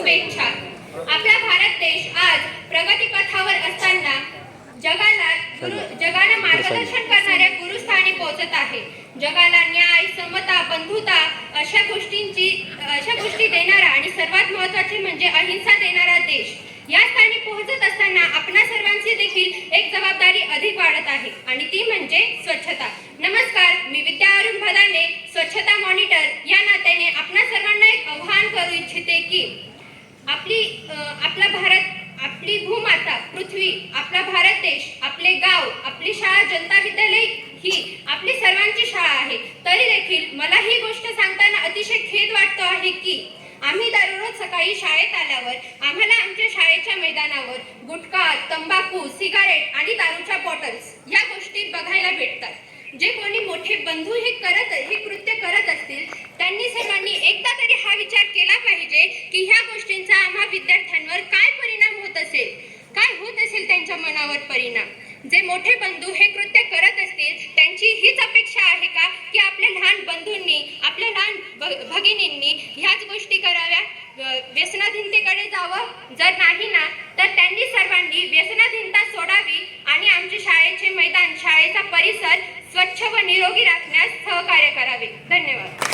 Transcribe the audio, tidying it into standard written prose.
शुभेच्छा। आपला भारत देश आज प्रगतीपथावर असताना जगाला मार्गदर्शन करणाऱ्या गुरुस्थानी पोहोचत आहे। जगाला न्याय, समता, बंधुता अशा गोष्टी देणारा आणि सर्वात महत्त्वाचे म्हणजे अहिंसा देणारा देश या स्थानी पोहोचत असताना आपणा सर्वांची देखील एक जबाबदारी अधिक वाढत आहे आणि ती म्हणजे स्वच्छता। नमस्कार, मी विद्या अरुण भदाने, स्वच्छता मॉनिटर या नात्याने आपणा सर्वांना एक आव्हान करू इच्छिते की आपला भारत, आपली भूमाता पृथ्वी, आपला भारत देश, आपले गाव, आपली शाळा जनता विद्यालय ही आपली सर्वांची शाळा आहे। तरी देखील मला ही गोष्ट सांगताना अतिशय खेद वाटतो आहे की आम्ही दररोज सकाळी शाळेत आल्यावर आम्हाला आमच्या शाळेच्या मैदानावर गुटखा, तंबाखू, सिगारेट आणि दारूच्या बॉटल्स या गोष्टी बघायला भेटतात। जे कोणी मोठे बंधू हे कृत्य करत असतील त्यांनी सर्वांनी एकदा तरी हा विचार केला पाहिजे की ह्या गोष्टींचा आम्हा विद्यार्थ्यांवर काय परिणाम होत असेल, काय होत असेल त्यांच्या मनावर परिणाम। जे मोठे बंधू हे कृत्य करत असतील त्यांची हीच अपेक्षा आहे का की आपल्या लहान बंधूंनी, आपल्या लहान भगिनींनी ह्याच गोष्टी कराव्या, व्यसनाधीनतेकडे जावं? जर नाही ना तर त्यांनी सर्वांनी व्यसनाधीनता सोडावी आणि आमच्या शाळेचे मैदान, शाळेचा परिसर स्वच्छ व निरोगी राखण्यास सहकार्य करावे। धन्यवाद।